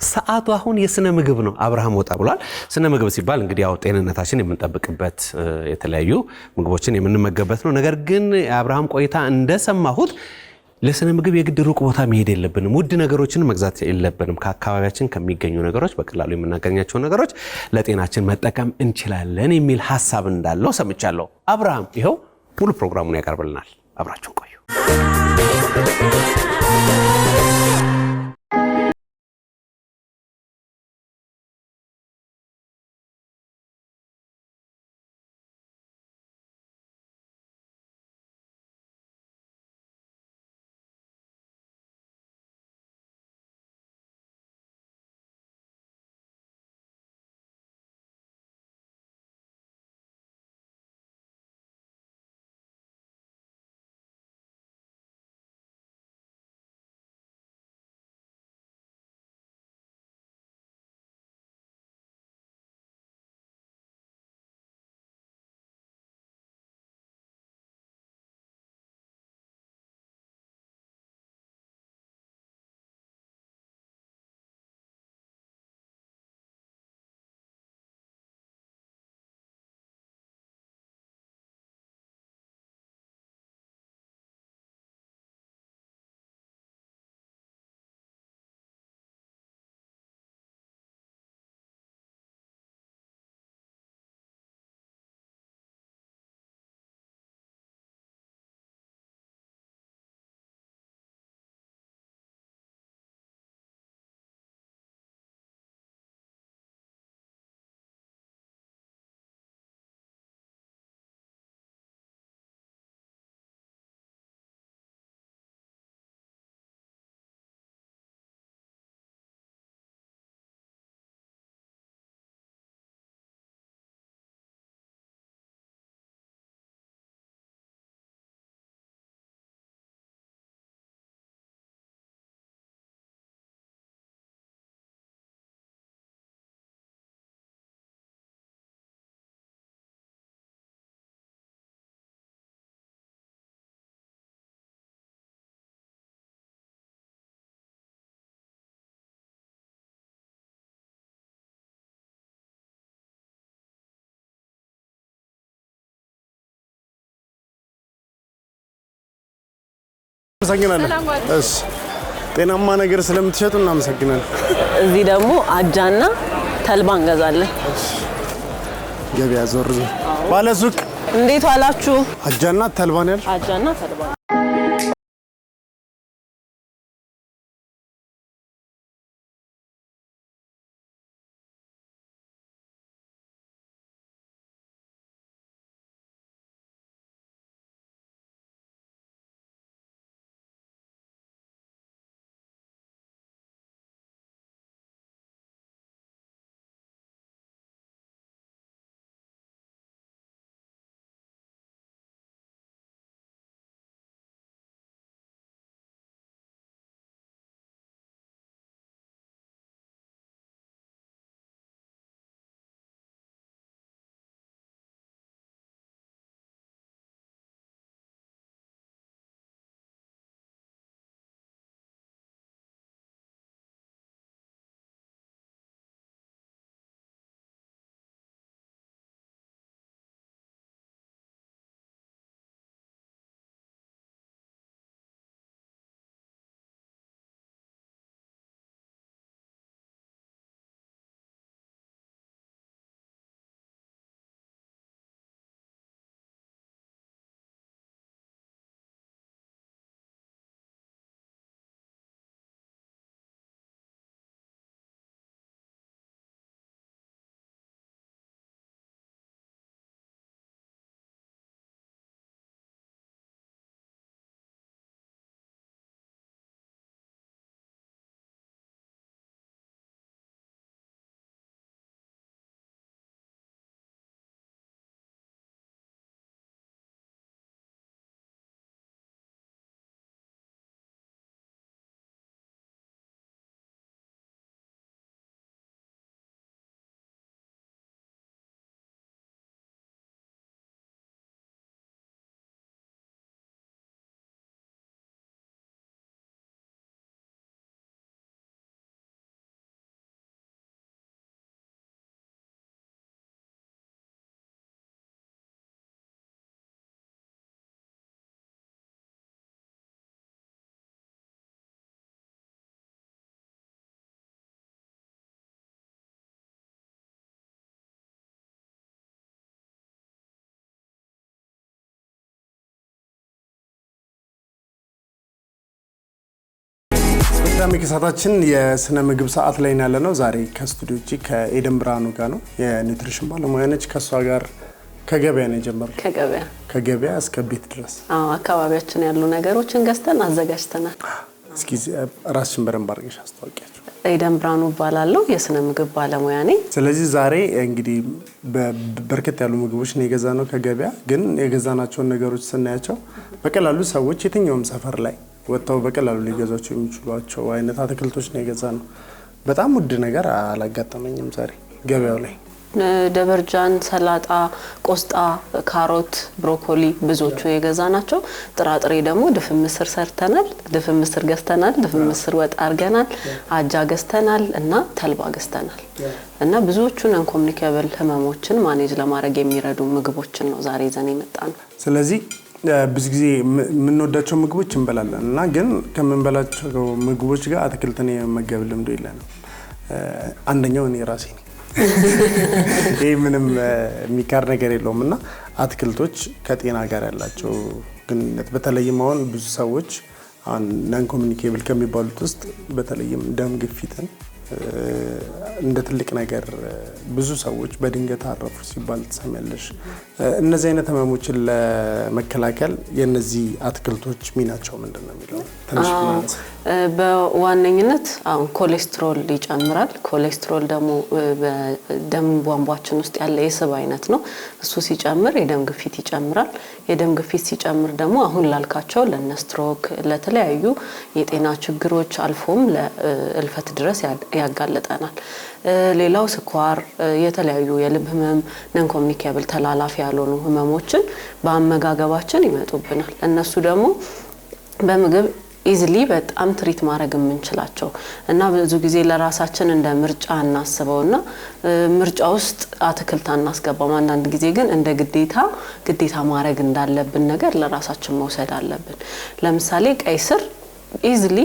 ሰዓቱ አሁን የስነ ምግብ ነው አብርሃም ወጣ ብሏል ስነ ምግብ ሲባል እንግዲህ ያው ጤንነታችን የምንጠብቅበት የተለያዩ ምግቦችን የምንመገበት ነው ነገር ግን አብርሃም ቆይታ እንደሰማሁት ለስነ ምግብ የግድ ሩቅ ቦታ መሄድ የለብንም ውድ ነገሮችን መግዛት የለብንም ከአካባቢያችን ከሚገኙ ነገሮች በቀላሉ የምናገኛቸው ነገሮች ለጤናችን መጠቀም እንችላለን የሚል ሐሳብ እንዳለው ሰምቻለሁ አብርሃም ይሄው ሙሉ ፕሮግራሙን ያቀርብልናል አብራችሁን ቆዩ እሺ ጤናማ ነገር ስለምትሸጡ እናመሰግናለን እዚህ ደግሞ አጃና ተልባ እንገዛለን ገበያ ዞር ባለሱቅ እንዴት ዋላችሁ አጃና ተልባ ነው አጃና ተልባ በድጋሚ ከሰዓታችን የስነ ምግብ ሰዓት ላይ ያለነው ዛሬ ከስቱዲዮ ውጪ ከኤደን ብርሃኑ ጋር ነው። የኒውትሪሽን ባለሙያ ነች። ከሷ ጋር ከገበያ ነው የጀመረው። ከገበያ እስከ ቤት ድረስ አካባቢያችን ያሉ ነገሮችን ገዝተን አዘጋጅተናል። እስኪ ራስሽን በደንብ አድርገሽ አስተዋውቂያቸው። ኤደን ብርሃኑ እባላለሁ፣ የስነ ምግብ ባለሙያ ነኝ። ስለዚህ ዛሬ እንግዲህ በርከት ያሉ ምግቦች ነው የገዛነው ከገበያ። ግን የገዛናቸውን ነገሮች ስናያቸው በቀላሉ ሰዎች የትኛውም ሰፈር ላይ ወጥተው በቀላሉ ሊገዛቸው የሚችሏቸው አይነት አትክልቶች ነው የገዛነው። በጣም ውድ ነገር አላጋጠመኝም ዛሬ ገበያው ላይ። ደበርጃን፣ ሰላጣ፣ ቆስጣ፣ ካሮት፣ ብሮኮሊ ብዙዎቹ የገዛናቸው። ጥራጥሬ ደግሞ ድፍን ምስር ሰርተናል፣ ድፍን ምስር ገዝተናል፣ ድፍን ምስር ወጥ አድርገናል፣ አጃ ገዝተናል እና ተልባ ገዝተናል እና ብዙዎቹን አንኮሚኒኬብል ህመሞችን ማኔጅ ለማድረግ የሚረዱ ምግቦችን ነው ዛሬ ይዘን የመጣነው። ስለዚህ ብዙ ጊዜ የምንወዳቸው ምግቦች እንበላለን እና ግን ከምንበላቸው ምግቦች ጋር አትክልትን የመመገብ ልምዱ የለንም። አንደኛው እኔ ራሴ ነኝ። ይሄ ምንም የሚካር ነገር የለውም እና አትክልቶች ከጤና ጋር ያላቸው ግንኙነት በተለይም አሁን ብዙ ሰዎች ናን ኮሚኒኬብል ከሚባሉት ውስጥ በተለይም ደም ግፊትን እንደ ትልቅ ነገር ብዙ ሰዎች በድንገት አረፉ ሲባል ትሰሚያለሽ። እነዚህ አይነት ህመሞችን ለመከላከል የነዚህ አትክልቶች ሚናቸው ምንድነው የሚለው ትንሽ ማለት በዋነኝነት አሁን ኮሌስትሮል ይጨምራል። ኮሌስትሮል ደግሞ በደም ቧንቧችን ውስጥ ያለ የስብ አይነት ነው። እሱ ሲጨምር የደም ግፊት ይጨምራል። የደም ግፊት ሲጨምር ደግሞ አሁን ላልካቸው ለነስትሮክ ለተለያዩ የጤና ችግሮች አልፎም ለእልፈት ድረስ ያጋልጠናል። ሌላው ስኳር፣ የተለያዩ የልብ ህመም፣ ነን ኮሚኒኬብል ተላላፊ ያልሆኑ ህመሞችን በአመጋገባችን ይመጡብናል። እነሱ ደግሞ በምግብ ኢዚሊ በጣም ትሪት ማድረግ የምንችላቸው እና ብዙ ጊዜ ለራሳችን እንደ ምርጫ እናስበውና ምርጫ ውስጥ አትክልት አናስገባም። አንዳንድ ጊዜ ግን እንደ ግዴታ ማድረግ እንዳለብን ነገር ለራሳችን መውሰድ አለብን። ለምሳሌ ቀይ ስር ኢዚሊ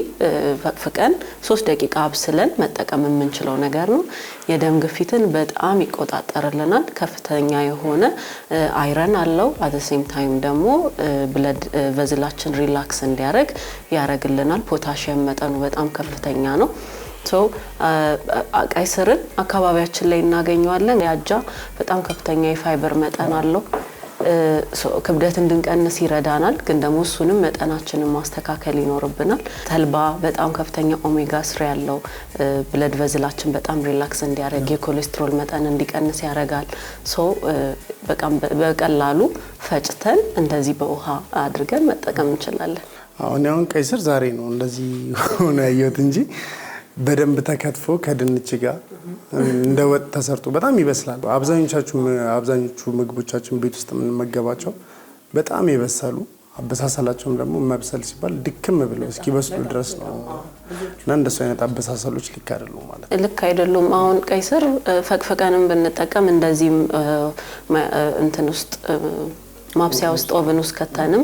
ፈቅፍቀን 3 ደቂቃ አብስለን መጠቀም የምንችለው ነገር ነው። የደም ግፊትን በጣም ይቆጣጠርልናል። ከፍተኛ የሆነ አይረን አለው። አት ዘ ሴም ታይም ደግሞ ብለድ ቨዝላችን ሪላክስ እንዲያደርግ ያደርግልናል። ፖታሺየም መጠኑ በጣም ከፍተኛ ነው። ቀይ ስርን አካባቢያችን ላይ እናገኘዋለን። ያጃ በጣም ከፍተኛ የፋይበር መጠን አለው። ክብደት እንድንቀንስ ይረዳናል። ግን ደግሞ እሱንም መጠናችንን ማስተካከል ይኖርብናል። ተልባ በጣም ከፍተኛ ኦሜጋ 3 ያለው ብለድ ቨዝላችን በጣም ሪላክስ እንዲያደርግ የኮሌስትሮል መጠን እንዲቀንስ ያደርጋል። በቀላሉ ፈጭተን እንደዚህ በውሃ አድርገን መጠቀም እንችላለን። አሁን ቀይ ስር ዛሬ ነው እንደዚህ ሆነ ያየሁት እንጂ በደንብ ተከትፎ ከድንች ጋር እንደ ወጥ ተሰርቶ በጣም ይበስላል። አብዛኞቹ ምግቦቻችን ቤት ውስጥ የምንመገባቸው በጣም ይበሳሉ። አበሳሰላቸውም ደግሞ መብሰል ሲባል ድክም ብለው እስኪበስሉ ድረስ ነው እና እንደሱ አይነት አበሳሰሎች ልክ አይደሉም ማለት ነው። ልክ አይደሉም። አሁን ቀይ ስር ፈቅፍቀንም ብንጠቀም እንደዚህም እንትን ውስጥ ማብሰያ ውስጥ ኦቨን ውስጥ ከተንም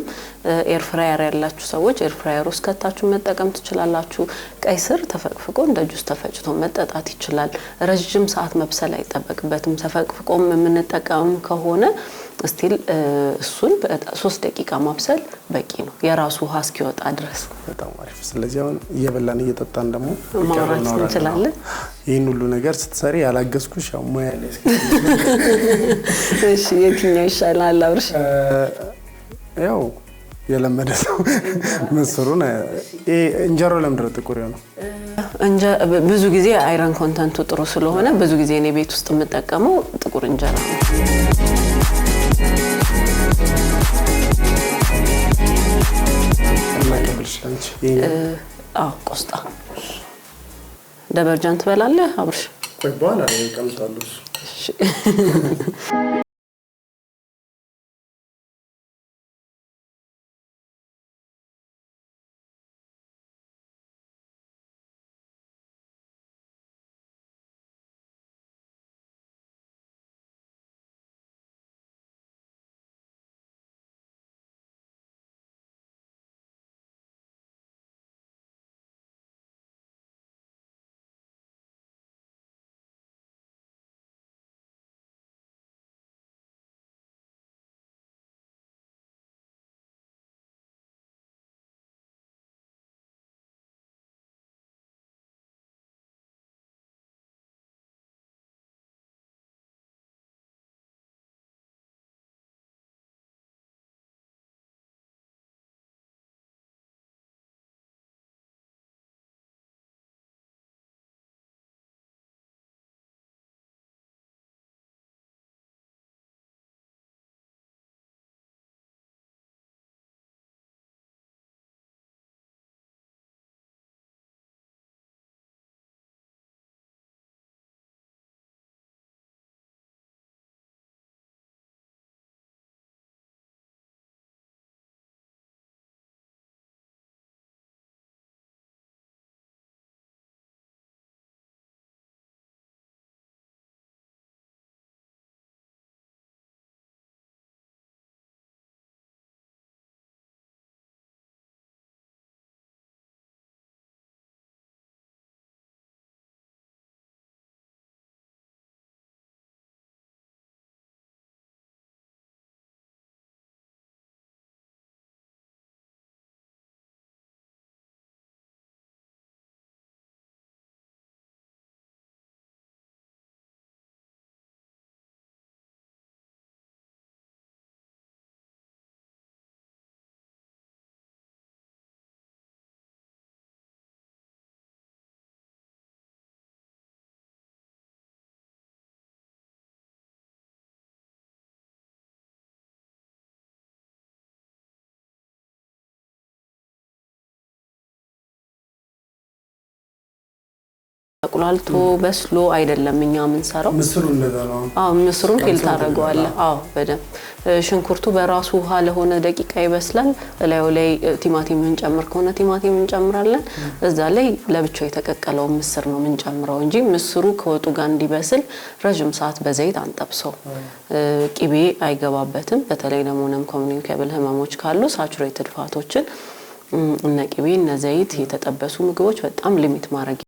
ኤር ፍራየር ያላችሁ ሰዎች ኤር ፍራየር ውስጥ ከታችሁ መጠቀም ትችላላችሁ። ቀይ ስር ተፈቅፍቆ እንደ ጁስ ተፈጭቶ መጠጣት ይችላል። ረጅም ሰዓት መብሰል አይጠበቅበትም። ተፈቅፍቆም የምንጠቀም ከሆነ ስቲል እሱን 3 ደቂቃ ማብሰል በቂ ነው፣ የራሱ ውሃ እስኪወጣ ድረስ። በጣም አሪፍ። ስለዚህ አሁን እየበላን እየጠጣን ደግሞ ማውራት እንችላለን። ይህን ሁሉ ነገር ስትሰሪ ያላገዝኩሽ ያው ሙያ ላይ እሺ፣ የትኛው ይሻላል አብርሽ? ያው የለመደ ሰው መስሩን እንጀራው ለምድረ ጥቁር ነው። ብዙ ጊዜ አይረን ኮንተንቱ ጥሩ ስለሆነ ብዙ ጊዜ እኔ ቤት ውስጥ የምጠቀመው ጥቁር እንጀራ ነው። ቆስጣ ደበርጃን ትበላለህ አብርሽ? ቆይ በኋላ ላይ ቀምሳለሁ። ተቁላልቶ በስሎ አይደለም እኛ የምንሰራው። ምስሩ እንደዛ ነው። ምስሩን ፊል ታደርገዋለህ። በደንብ ሽንኩርቱ በራሱ ውሃ ለሆነ ደቂቃ ይበስላል። ላዩ ላይ ቲማቲም እንጨምር ከሆነ ቲማቲም እንጨምራለን። እዛ ላይ ለብቻው የተቀቀለው ምስር ነው የምንጨምረው እንጂ ምስሩ ከወጡ ጋር እንዲበስል ረጅም ሰዓት በዘይት አንጠብሰው። ቂቤ አይገባበትም። በተለይ ደግሞ ነን ኮሚኒኬብል ህመሞች ካሉ ሳቹሬትድ ፋቶችን እነ ቂቤ እነ ዘይት የተጠበሱ ምግቦች በጣም ሊሚት ማድረግ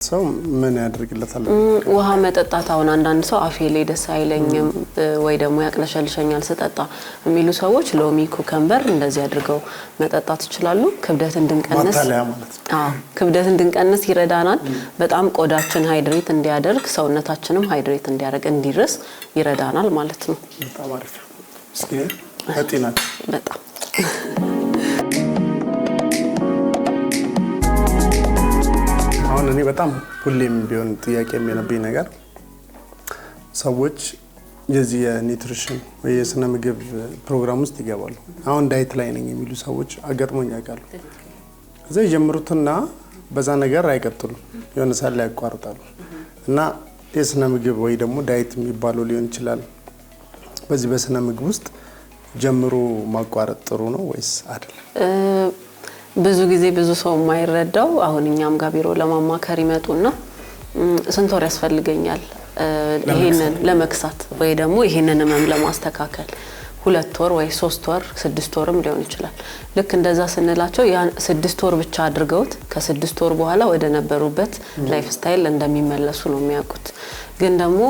ሰው ምን ያደርግለታል? ውሃ መጠጣት። አሁን አንዳንድ ሰው አፌ ላይ ደስ አይለኝም ወይ ደግሞ ያቅለሸልሸኛል ስጠጣ የሚሉ ሰዎች ሎሚ፣ ኩከምበር እንደዚህ አድርገው መጠጣት ይችላሉ። ክብደት እንድንቀንስ ክብደት እንድንቀንስ ይረዳናል። በጣም ቆዳችን ሃይድሬት እንዲያደርግ ሰውነታችንም ሃይድሬት እንዲያደርግ እንዲርስ ይረዳናል ማለት ነው። በጣም አሪፍ። እስኪ አጥናት በጣም እኔ በጣም ሁሌም ቢሆን ጥያቄ የሚነብኝ ነገር ሰዎች የዚህ የኒውትሪሽን ወይ የስነ ምግብ ፕሮግራም ውስጥ ይገባሉ። አሁን ዳይት ላይ ነኝ የሚሉ ሰዎች አጋጥሞኝ ያውቃሉ። እዛ ይጀምሩትና በዛ ነገር አይቀጥሉም፣ የሆነ ሰዓት ላይ ያቋርጣሉ። እና የስነ ምግብ ወይ ደግሞ ዳይት የሚባለው ሊሆን ይችላል። በዚህ በስነ ምግብ ውስጥ ጀምሮ ማቋረጥ ጥሩ ነው ወይስ አይደለም? ብዙ ጊዜ ብዙ ሰው የማይረዳው አሁን እኛም ጋር ቢሮ ለማማከር ይመጡና ስንት ወር ያስፈልገኛል ይሄንን ለመክሳት ወይ ደግሞ ይሄንን ህመም ለማስተካከል 2 ወር ወይ 3 ወር 6 ወርም ሊሆን ይችላል። ልክ እንደዛ ስንላቸው ያ 6 ወር ብቻ አድርገውት ከ6 ወር በኋላ ወደ ነበሩበት ላይፍ ስታይል እንደሚመለሱ ነው የሚያውቁት። ግን ደግሞ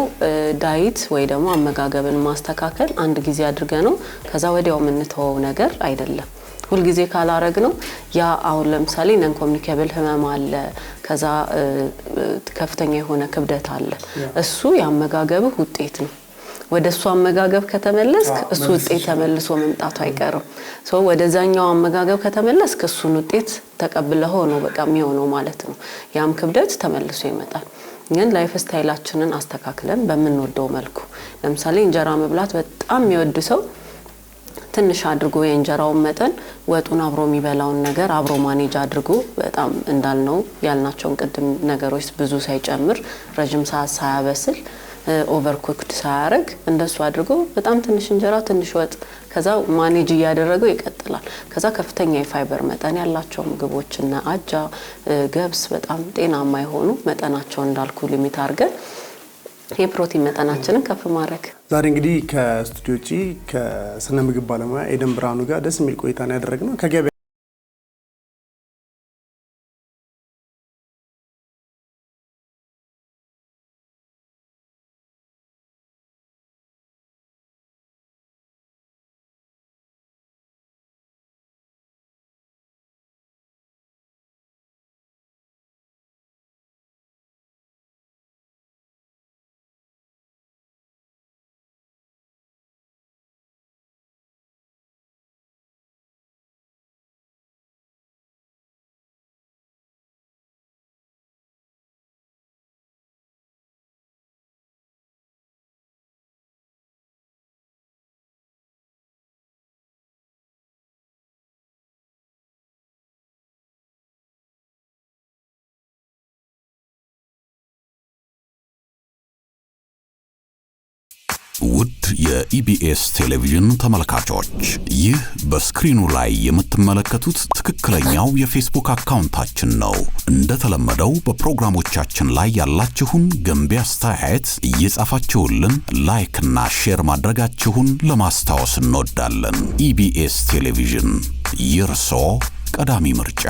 ዳይት ወይ ደግሞ አመጋገብን ማስተካከል አንድ ጊዜ አድርገ ነው ከዛ ወዲያው የምንተወው ነገር አይደለም። ሁሉ ጊዜ ካላረግ ነው ያ አሁን ለምሳሌ ነን ኮሚኒኬብል ህመም አለ፣ ከዛ ከፍተኛ የሆነ ክብደት አለ። እሱ ያመጋገብ ውጤት ነው። ወደሱ አመጋገብ ከተመለስክ እሱ ውጤት ተመልሶ መምጣቱ አይቀርም። ወደዛኛው አመጋገብ ከተመለስክ እሱን ውጤት ተቀብለው ነው በቃ የሚሆነው ማለት ነው። ያም ክብደት ተመልሶ ይመጣል። ግን ላይፍ ስታይላችንን አስተካክለን በመንወደው መልኩ ለምሳሌ እንጀራ መብላት በጣም የሚወድ ሰው ትንሽ አድርጎ የእንጀራውን መጠን ወጡን አብሮ የሚበላውን ነገር አብሮ ማኔጅ አድርጎ በጣም እንዳልነው ያልናቸውን ቅድም ነገሮች ብዙ ሳይጨምር ረጅም ሰዓት ሳያበስል ኦቨርኩክድ ሳያረግ እንደሱ አድርጎ በጣም ትንሽ እንጀራ ትንሽ ወጥ ከዛ ማኔጅ ያደረገው ይቀጥላል። ከዛ ከፍተኛ የፋይበር መጠን ያላቸው ምግቦችና አጃ ገብስ በጣም ጤናማ የሆኑ መጠናቸው እንዳልኩ ሊሚት አድርገን የፕሮቲን መጠናችንን ከፍ ማድረግ። ዛሬ እንግዲህ ከስቱዲዮ ውጪ ከስነ ምግብ ባለሙያ ኤደን ብርሃኑ ጋር ደስ የሚል ቆይታ ነው ያደረግነው። ከገበያ ውድ የኢቢኤስ ቴሌቪዥን ተመልካቾች ይህ በስክሪኑ ላይ የምትመለከቱት ትክክለኛው የፌስቡክ አካውንታችን ነው። እንደተለመደው በፕሮግራሞቻችን ላይ ያላችሁን ገንቢ አስተያየት እየጻፋችሁልን ላይክ እና ሼር ማድረጋችሁን ለማስታወስ እንወዳለን። ኢቢኤስ ቴሌቪዥን የርሶ ቀዳሚ ምርጫ።